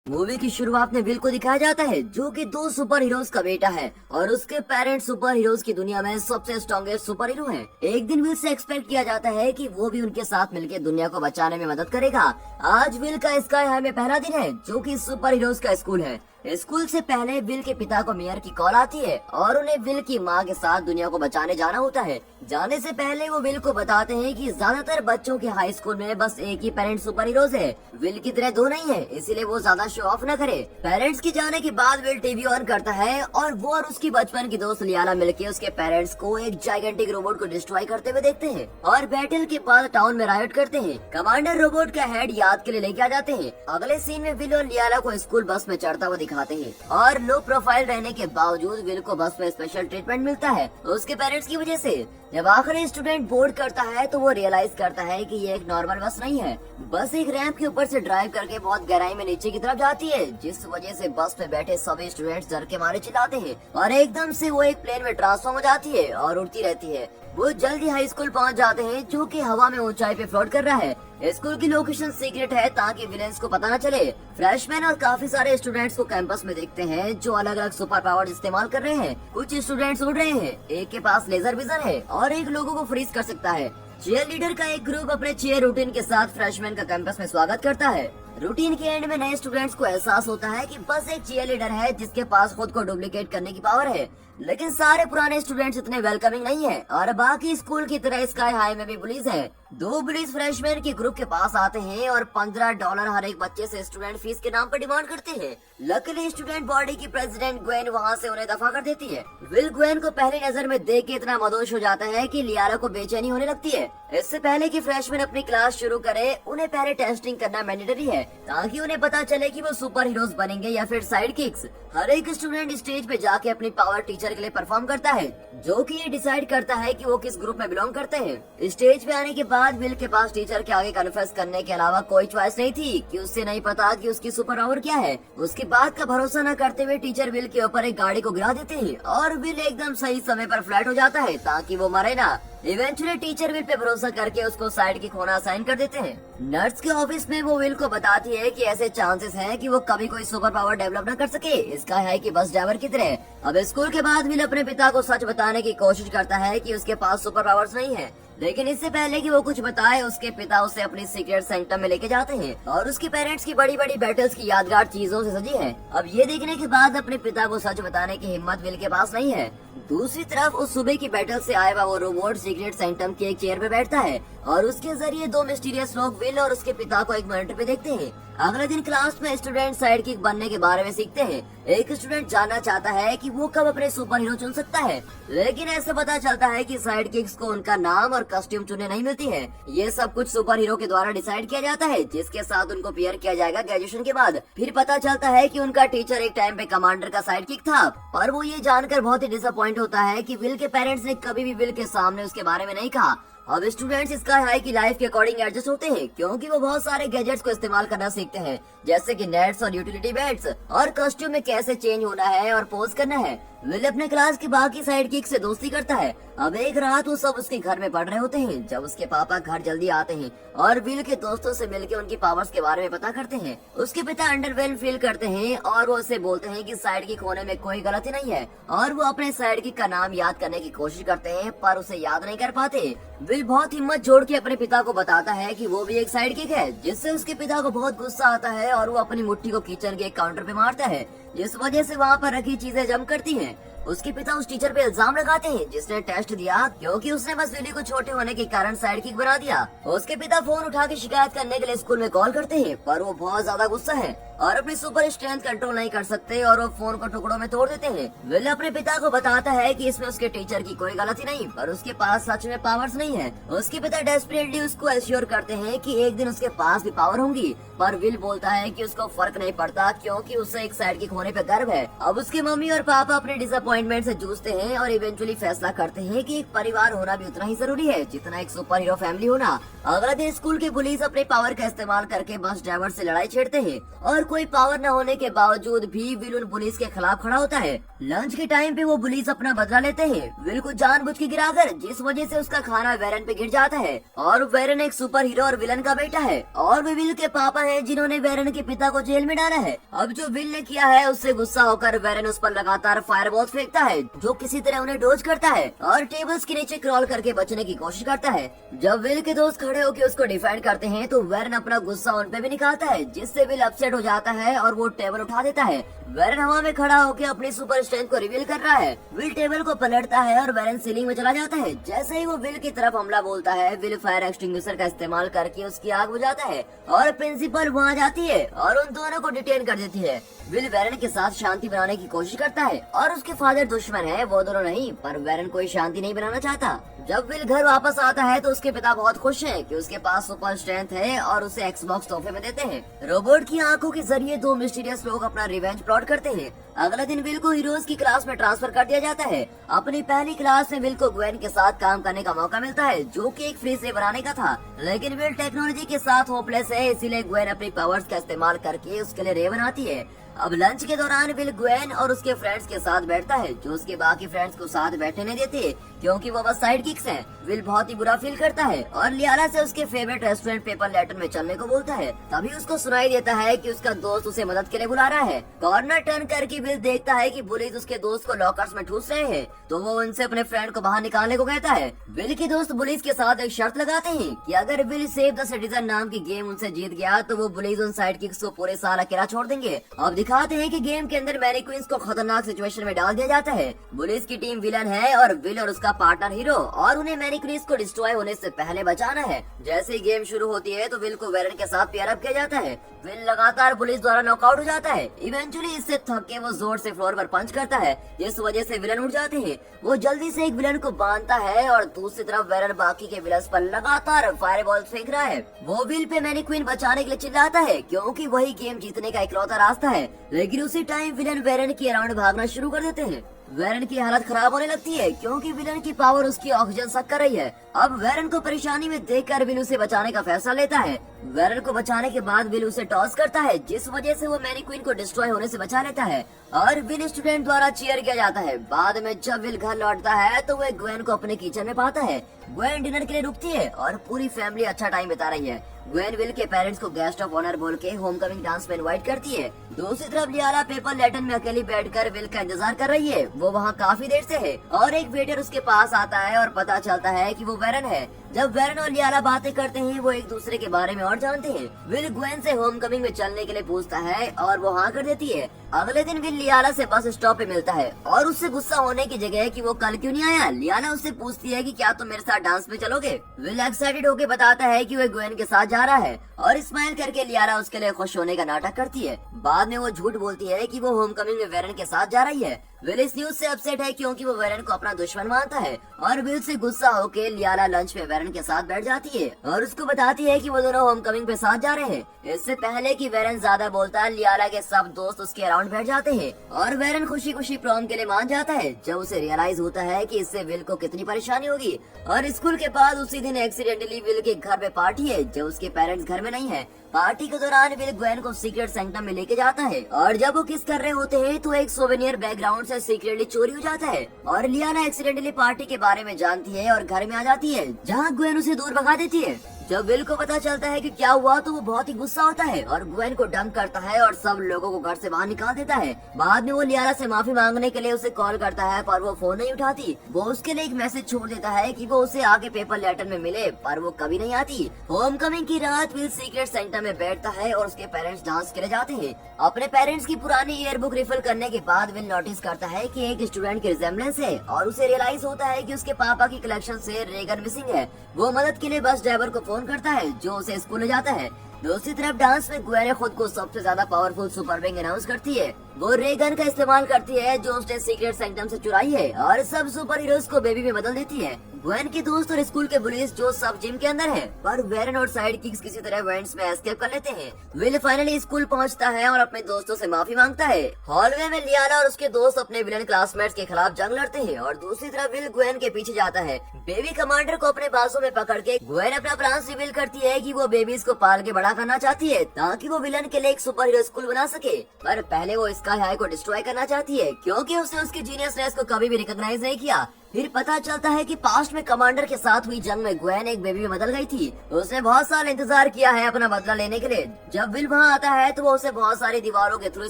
Movie की शुरुआत में विल को दिखाया जाता है जो कि दो सुपर हीरोज का बेटा है और उसके पेरेंट्स सुपर हीरोज की दुनिया में सबसे स्ट्रॉन्गेस्ट सुपर हीरो हैं। एक दिन विल से एक्सपेक्ट किया जाता है कि वो भी उनके साथ मिलकर दुनिया को बचाने में मदद करेगा। आज विल का स्काई हाई में पहला दिन है जो कि सुपर हीरोज का स्कूल है। स्कूल से पहले विल के पिता को मेयर की कॉल आती है और उन्हें विल की मां के साथ दुनिया को बचाने जाना होता है। जाने से पहले वो विल को बताते हैं कि ज्यादातर बच्चों के हाई स्कूल में बस एक ही पेरेंट्स सुपर हीरोज है। विल की तरह दो नहीं है, इसीलिए वो ज्यादा शो ऑफ न करे। पेरेंट्स की जाने के बाद विल टीवी ऑन करता है और वो और उसकी बचपन की दोस्त लियाना मिलकर उसके पेरेंट्स को एक जाइगेंटिक रोबोट को डिस्ट्रॉय करते हुए देखते हैं और बैटल के बाद टाउन में राइट करते हैं। कमांडर रोबोट का हेड याद के लिए लेके आ जाते हैं। अगले सीन में विल और लियाना को स्कूल बस में चढ़ता हुआ दिखाते हैं और लो प्रोफाइल रहने के बावजूद विल को बस में स्पेशल ट्रीटमेंट मिलता है उसके पेरेंट्स की वजह से। जब आखिरी स्टूडेंट बोर्ड करता है तो वो रियलाइज करता है कि ये एक नॉर्मल बस नहीं है। बस एक रैंप के ऊपर से ड्राइव करके बहुत गहराई में नीचे की तरफ जाती है, जिस वजह से बस में बैठे सभी स्टूडेंट्स डर के मारे चिल्लाते हैं और एकदम से वो एक प्लेन में ट्रांसफॉर्म हो जाती है और उड़ती रहती है। वो जल्दी हाई स्कूल पहुंच जाते हैं जो कि हवा में ऊंचाई पे फ्लोट कर रहा है। स्कूल की लोकेशन सीक्रेट है ताकि विलेंस को पता न चले। फ्रेशमैन और काफी सारे स्टूडेंट्स को कैंपस में देखते हैं जो अलग अलग सुपर पावर्स इस्तेमाल कर रहे हैं। कुछ स्टूडेंट्स उड़ रहे हैं, एक के पास लेजर विजन है और एक लोगों को फ्रीज कर सकता है। चीयर लीडर का एक ग्रुप अपने चीयर रूटीन के साथ फ्रेशमैन का कैंपस में स्वागत करता है। रूटीन के एंड में नए स्टूडेंट्स को एहसास होता है कि बस एक चीयर लीडर है जिसके पास खुद को डुप्लीकेट करने की पावर है, लेकिन सारे पुराने स्टूडेंट्स इतने वेलकमिंग नहीं है और बाकी स्कूल की तरह स्काई हाई में भी बुलीज है। दो बुलीज फ्रेशमैन के ग्रुप के पास आते हैं और $15 हर एक बच्चे से स्टूडेंट फीस के नाम पर डिमांड करते हैं। लकीली स्टूडेंट बॉडी की प्रेसिडेंट ग्वेन वहाँ से उन्हें दफा कर देती है। विल ग्वेन को पहली नजर में देख के इतना मदोश हो जाता है कि लियाना को बेचैनी होने लगती है। इससे पहले कि फ्रेशमैन अपनी क्लास शुरू करे उन्हें पहले टेस्टिंग करना मैंडेटरी है ताकि उन्हें पता चले कि वो सुपर हीरोज बनेंगे या फिर साइड किक्स। हर एक स्टूडेंट स्टेज पे जाके अपनी पावर टीचर के लिए परफॉर्म करता है जो कि ये डिसाइड करता है कि वो किस ग्रुप में बिलोंग करते हैं। स्टेज पे आने के बाद विल के पास टीचर के आगे कन्फेस करने के अलावा कोई चॉइस नहीं थी कि उससे नहीं पता कि उसकी सुपर पावर क्या है। उसकी बात का भरोसा न करते हुए टीचर विल के ऊपर एक गाड़ी को गिरा देते हैं और विल एकदम सही समय पर फ्लैट हो जाता है ताकि वो मरे ना। इवेंचुअली टीचर विल पे भरोसा करके उसको साइड की होना असाइन कर देते हैं। नर्स के ऑफिस में वो विल को बताती है कि ऐसे चांसेस हैं कि वो कभी कोई सुपर पावर डेवलप न कर सके इसका है कि बस ड्राइवर की तरह। अब स्कूल के बाद विल अपने पिता को सच बताने की कोशिश करता है कि उसके पास सुपर पावर्स नहीं है, लेकिन इससे पहले कि वो कुछ बताए उसके पिता उसे अपनी सीक्रेट सेंटर में लेके जाते हैं और उसके पेरेंट्स की बड़ी बड़ी बैटल्स की यादगार चीजों से सजी है। अब ये देखने के बाद अपने पिता को सच बताने की हिम्मत विल के पास नहीं है। दूसरी तरफ उस सुबह की बैटल से आया हुआ वो रोबोट सीक्रेट सेंटम की एक चेयर पे बैठता है और उसके जरिए दो मिस्टीरियस लोग विल और उसके पिता को एक मॉनिटर पे देखते हैं। अगले दिन क्लास में स्टूडेंट साइड किक बनने के बारे में सीखते हैं। एक स्टूडेंट जानना चाहता है कि वो कब अपने सुपर हीरो चुन सकता है, लेकिन ऐसे पता चलता है कि साइड किक्स को उनका नाम और कॉस्ट्यूम चुनने नहीं मिलती है। ये सब कुछ सुपर हीरो के द्वारा डिसाइड किया जाता है जिसके साथ उनको पेयर किया जाएगा ग्रेजुएशन के बाद। फिर पता चलता है कि उनका टीचर एक टाइम पे कमांडर का साइड किक था और वो ये जानकर बहुत ही डिसअपॉइंट होता है कि विल के पेरेंट्स ने कभी भी विल के सामने उसके बारे में नहीं कहा। अब स्टूडेंट्स स्काई हाई की लाइफ के अकॉर्डिंग एडजस्ट होते हैं क्योंकि वो बहुत सारे गैजेट्स को इस्तेमाल करना सीखते हैं जैसे कि नेट्स और यूटिलिटी बेड्स और कॉस्ट्यूम में कैसे चेंज होना है और पोज करना है। विल अपने क्लास की बाकी साइड किक से दोस्ती करता है। अब एक रात वो सब उसके घर में पढ़ रहे होते हैं जब उसके पापा घर जल्दी आते हैं और विल के दोस्तों से मिलकर उनकी पावर्स के बारे में पता करते हैं। उसके पिता अंडरवेल्ड फील करते हैं और वो उसे बोलते हैं कि साइड किक होने में कोई गलती नहीं है और वो अपने साइड किक का नाम याद करने की कोशिश करते हैं पर उसे याद नहीं कर पाते। विल बहुत हिम्मत जोड़ के अपने पिता को बताता है कि वो भी एक साइड किक है, जिससे उसके पिता को बहुत गुस्सा आता है और वो अपनी मुट्ठी को किचन के काउंटर पे मारता है, जिस वजह से वहाँ पर रखी चीजें जम करती हैं। उसके पिता उस टीचर पे इल्जाम लगाते हैं जिसने टेस्ट दिया क्योंकि उसने बस विली को छोटे होने के कारण साइड किक बना दिया। उसके पिता फोन उठा के शिकायत करने के लिए स्कूल में कॉल करते हैं पर वो बहुत ज्यादा गुस्सा है और अपनी सुपर स्ट्रेंथ कंट्रोल नहीं कर सकते और वो फोन को टुकड़ों में तोड़ देते हैं। विल अपने पिता को बताता है कि इसमें उसके टीचर की कोई गलती नहीं पर उसके पास सच में पावर्स नहीं है। उसके पिता डेस्परेटली उसको एश्योर करते हैं कि एक दिन उसके पास भी पावर होंगी, पर विल बोलता है कि उसको फर्क नहीं पड़ता क्योंकि उसे एक साइड किक होने पे गर्व है। अब उसके मम्मी और पापा अपने डिसअपॉइंटमेंट से जूझते हैं और इवेंचुअली फैसला करते हैं कि एक परिवार होना भी उतना ही जरूरी है जितना एक सुपर हीरो फैमिली होना। अगला दिन स्कूल के पुलिस अपने पावर का इस्तेमाल करके बस ड्राइवर से लड़ाई छेड़ते हैं और कोई पावर न होने के बावजूद भी विल उन पुलिस के खिलाफ खड़ा होता है। लंच के टाइम पे वो पुलिस अपना बदला लेते हैं, विल को जानबूझ के गिराकर, जिस वजह से उसका खाना वेरन पे गिर जाता है। और वेरन एक सुपर हीरो और विलन का बेटा है और वे विल के पापा हैं जिन्होंने वेरन के पिता को जेल में डाला है। अब जो विल ने किया है उससे गुस्सा होकर वेरन उस पर लगातार फायरबॉल फेंकता है जो किसी तरह उन्हें डोज करता है और टेबल्स के नीचे क्रॉल करके बचने की कोशिश करता है। जब विल के दोस्त खड़े होकर उसको डिफेंड करते हैं तो वेरन अपना गुस्सा उन पे भी निकालता है, जिससे विल अपसेट हो जाता है और वो टेबल उठा देता है। वेरन हवा में खड़ा होकर अपनी सुपर स्ट्रेंथ को रिवील कर रहा है। विल टेबल को पलटता है और वेरन सीलिंग में चला जाता है। जैसे ही वो विल की तरफ हमला बोलता है, विल फायर एक्सटिंग्विशर का इस्तेमाल करके उसकी आग बुझाता है और प्रिंसिपल वहाँ जाती है और उन दोनों को डिटेन कर देती है। विल वेरन के साथ शांति बनाने की कोशिश करता है और उसके फादर दुश्मन है, वो दोनों नहीं, पर वेरन कोई शांति नहीं बनाना चाहता। जब विल घर वापस आता है तो उसके पिता बहुत खुश हैं कि उसके पास सुपर स्ट्रेंथ है और उसे एक्सबॉक्स तोहफे में देते हैं। रोबोट की आंखों के जरिए दो मिस्टीरियस लोग अपना रिवेंज प्लॉट करते हैं। अगले दिन विल को हीरोज की क्लास में ट्रांसफर कर दिया जाता है। अपनी पहली क्लास में विल को ग्वेन के साथ काम करने का मौका मिलता है, जो कि एक फ्री से बनाने का था, लेकिन विल टेक्नोलॉजी के साथ होपलेस है, इसीलिए ग्वेन अपनी पावर्स का इस्तेमाल करके उसके लिए रे बनाती है। अब लंच के दौरान विल ग्वेन और उसके फ्रेंड्स के साथ बैठता है, जो उसके बाकी फ्रेंड्स को साथ बैठने नहीं देते क्योंकि वो बस साइड किक्स हैं। विल बहुत ही बुरा फील करता है और लियाना से उसके फेवरेट रेस्टोरेंट पेपर लेटर में चलने को बोलता है। तभी उसको सुनाई देता है कि उसका दोस्त उसे मदद के लिए बुला रहा है। कॉर्नर टर्न करके विल देखता है कि पुलिस उसके दोस्त को लॉकर्स में ठूस रहे हैं, तो वो उनसे अपने फ्रेंड को बाहर निकालने को कहता है। विल के दोस्त पुलिस के साथ एक शर्त लगाते हैं कि अगर विल सेव द सिटीजन नाम की गेम उनसे जीत गया तो वो पुलिस उन साइड किक्स को पूरे साल अकेला छोड़ देंगे। अब दिखाते हैं कि गेम के अंदर मैनीक्वींस को खतरनाक सिचुएशन में डाल दिया जाता है। पुलिस की टीम विलन है और विल और उसका पार्टनर हीरो, और उन्हें मैनीक्वींस को डिस्ट्रॉय होने से पहले बचाना है। जैसे ही गेम शुरू होती है तो विल को वेरन के साथ पेयर अप किया जाता है। विल लगातार पुलिस द्वारा नॉकआउट हो जाता है। इवेंचुअली इससे थक के वो जोर से फ्लोर पर पंच करता है, जिस वजह से विलन उठ जाते हैं। वो जल्दी से एक विलन को बांधता है और दूसरी तरफ वेरन बाकी के विलन्स पर लगातार फायरबॉल फेंक रहा है। वो विल पे मैनीक्वीन बचाने के लिए चिल्लाता है क्योंकि वही गेम जीतने का इकलौता रास्ता है, लेकिन उसी टाइम विलन वेरन के अराउंड भागना शुरू कर देते हैं। वेरन की हालत खराब होने लगती है क्योंकि विलन की पावर उसकी ऑक्सीजन सक कर रही है। अब वेरन को परेशानी में देखकर विल उसे बचाने का फैसला लेता है। वेरन को बचाने के बाद विल उसे टॉस करता है, जिस वजह से वो मैनीक्वीन को डिस्ट्रॉय होने से बचा लेता है और विल स्टूडेंट द्वारा चीयर किया जाता है। बाद में जब विल घर लौटता है तो वह ग्वेन को अपने किचन में पाता है। ग्वेन डिनर के लिए रुकती है और पूरी फैमिली अच्छा टाइम बिता रही है। ग्वेन विल के पेरेंट्स को गेस्ट ऑफ ऑनर बोल के होमकमिंग डांस में इनवाइट करती है। दूसरी तरफ लियाना पेपर लेटन में अकेली बैठकर विल का इंतजार कर रही है। वो वहाँ काफी देर से है और एक वेटर उसके पास आता है और पता चलता है कि वो वेरन है। जब वेरन और लियाना बातें करते हैं वो एक दूसरे के बारे में और जानते हैं। विल ग्वेन से होमकमिंग में चलने के लिए पूछता है और वो हाँ कर देती है। अगले दिन विल लियाना से बस स्टॉप पे मिलता है और उससे गुस्सा होने की जगह कि वो कल क्यों नहीं आया, लियाना उससे पूछती है कि क्या तुम मेरे साथ डांस में चलोगे। विल एक्साइटेड होकर बताता है कि वो ग्वेन के साथ जा रहा है और स्माइल करके लियाना उसके लिए खुश होने का नाटक करती है। बाद में वो झूठ बोलती है कि वो होमकमिंग में वेरन के साथ जा रही है। विल इस न्यूज से अपसेट है क्योंकि वो वेरन को अपना दुश्मन मानता है और विल से गुस्सा होकर लियाना लंच में वेरन के साथ बैठ जाती है और उसको बताती है कि वो दोनों होमकमिंग पे साथ जा रहे हैं। इससे पहले कि वेरन ज्यादा बोलता है, लियाना के सब दोस्त उसके अराउंड बैठ जाते हैं और वेरन खुशी खुशी प्रॉम के लिए मान जाता है। जब उसे रियलाइज होता है कि इससे विल को कितनी परेशानी होगी। और स्कूल के बाद उसी दिन एक्सीडेंटली विल के घर पे पार्टी है जब उसके पेरेंट्स घर में नहीं है। पार्टी के दौरान विल ग्वेन को सीक्रेट सेंटम में लेके जाता है और जब वो किस कर रहे होते हैं तो एक सोवेनियर बैकग्राउंड से सीक्रेटली चोरी हो जाता है और लियाना एक्सीडेंटली पार्टी के बारे में जानती है और घर में आ जाती है, जहाँ ग्वेन उसे दूर भगा देती है। जब विल को पता चलता है कि क्या हुआ तो वो बहुत ही गुस्सा होता है और ग्वेन को डंप करता है और सब लोगों को घर से बाहर निकाल देता है। बाद में वो लियाना से माफी मांगने के लिए उसे कॉल करता है पर वो फोन नहीं उठाती। वो उसके लिए एक मैसेज छोड़ देता है कि वो उसे आगे पेपर लेटर में मिले, पर वो कभी नहीं आती। होमकमिंग की रात विल सीक्रेट सेंटर में बैठता है और उसके पेरेंट्स डांस के लिए जाते हैं। अपने पेरेंट्स की पुरानी ईयर बुक रिफिल करने के बाद विल नोटिस करता है कि एक स्टूडेंट की रिजेम्बलेंस है और उसे रियलाइज होता है कि उसके पापा की कलेक्शन से रेगन मिसिंग है। वो मदद के लिए बस ड्राइवर को फोन करता है जो उसे स्कूल ले जाता है। दूसरी तरफ डांस में ग्वेन खुद को सबसे ज्यादा पावरफुल सुपर विंग अनाउंस करती है। वो रेगन का इस्तेमाल करती है जो उसने सीक्रेट सेंटम से चुराई है और सब सुपर हीरोज को बेबी में बदल देती है। ग्वेन के दोस्त और स्कूल के पुलिस जो सब जिम के अंदर है, पर वेरन और साइड किक्स किसी तरह वेंट्स में एस्केप कर लेते हैं। विल फाइनली स्कूल पहुंचता है और अपने दोस्तों से माफी मांगता है। हॉलवे में लियाना और उसके दोस्त अपने विलन क्लासमेट्स के खिलाफ जंग लड़ते हैं और दूसरी तरफ विल ग्वेन के पीछे जाता है। बेबी कमांडर को अपने बाजू में पकड़ के ग्वेन अपना प्लान रिवील करती है कि वो बेबीज को पाल के बड़ा खड़ा करना चाहती है ताकि वो विलन के लिए एक सुपर हीरो स्कूल बना सके। पर पहले वो स्काई हाई को डिस्ट्रॉय करना चाहती है क्योंकि उसने उसकी जीनियसनेस को कभी भी रिकॉग्नाइज नहीं किया। फिर पता चलता है कि पास्ट में कमांडर के साथ हुई जंग में ग्वेन एक बेबी में बदल गई थी। उसने बहुत साल इंतजार किया है अपना बदला लेने के लिए। जब विल वहाँ आता है तो वो उसे बहुत सारी दीवारों के थ्रू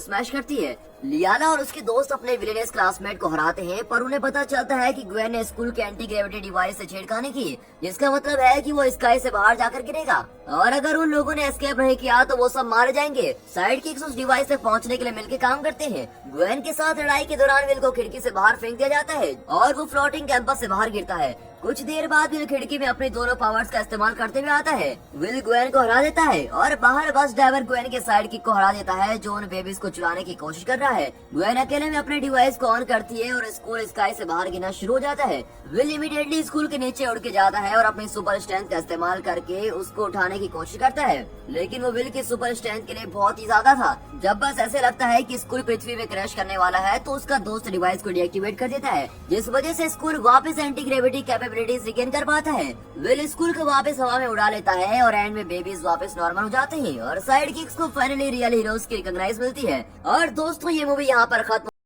स्मैश करती है। लियाना और उसके दोस्त अपने विलेनियस क्लासमेट को हराते हैं, पर उन्हें पता चलता है कि ग्वेन ने स्कूल के एंटी ग्रेविटी डिवाइस से छेड़खानी की, जिसका मतलब है कि वो स्काई से बाहर जाकर गिरेगा और अगर उन लोगों ने एस्केप नहीं किया तो वो सब मारे जाएंगे। साइड किक्स उस डिवाइस से पहुंचने के लिए मिलकर काम करते हैं। ग्वेन के साथ लड़ाई के दौरान विल को खिड़की से बाहर फेंक दिया जाता है और वो फ्लोटिंग कैंपस से बाहर गिरता है। कुछ देर बाद विल खिड़की में अपने दोनों पावर्स का इस्तेमाल करते हुए आता है। विल ग्वेन को हरा देता है और बाहर बस ड्राइवर ग्वेन के साइड किक को हरा देता है जो उन बेबीज को चुराने की कोशिश कर रहा है। ग्वेन अकेले में अपने डिवाइस को ऑन करती है और स्कूल स्काई से बाहर गिरना शुरू हो जाता है। विल इमीडिएटली स्कूल के नीचे उड़ के जाता है और अपनी सुपर स्ट्रेंथ का इस्तेमाल करके उसको उठाने की कोशिश करता है, लेकिन वो विल की सुपर स्ट्रेंथ के लिए बहुत ही ज्यादा था। जब बस ऐसे लगता है कि स्कूल पृथ्वी में क्रैश करने वाला है तो उसका दोस्त डिवाइस को डीएक्टिवेट कर देता है, जिस वजह से स्कूल वापस एंटी ग्रेविटी कैपेबिलिटीज रिगेन कर पाता है। विल स्कूल को वापस हवा में उड़ा लेता है और एंड में बेबीज वापस नॉर्मल हो जाते हैं और साइड किक्स को फाइनली रियल हीरोज की रिकॉग्नाइज मिलती है। और दोस्तों ये मूवी यहाँ पर खत्म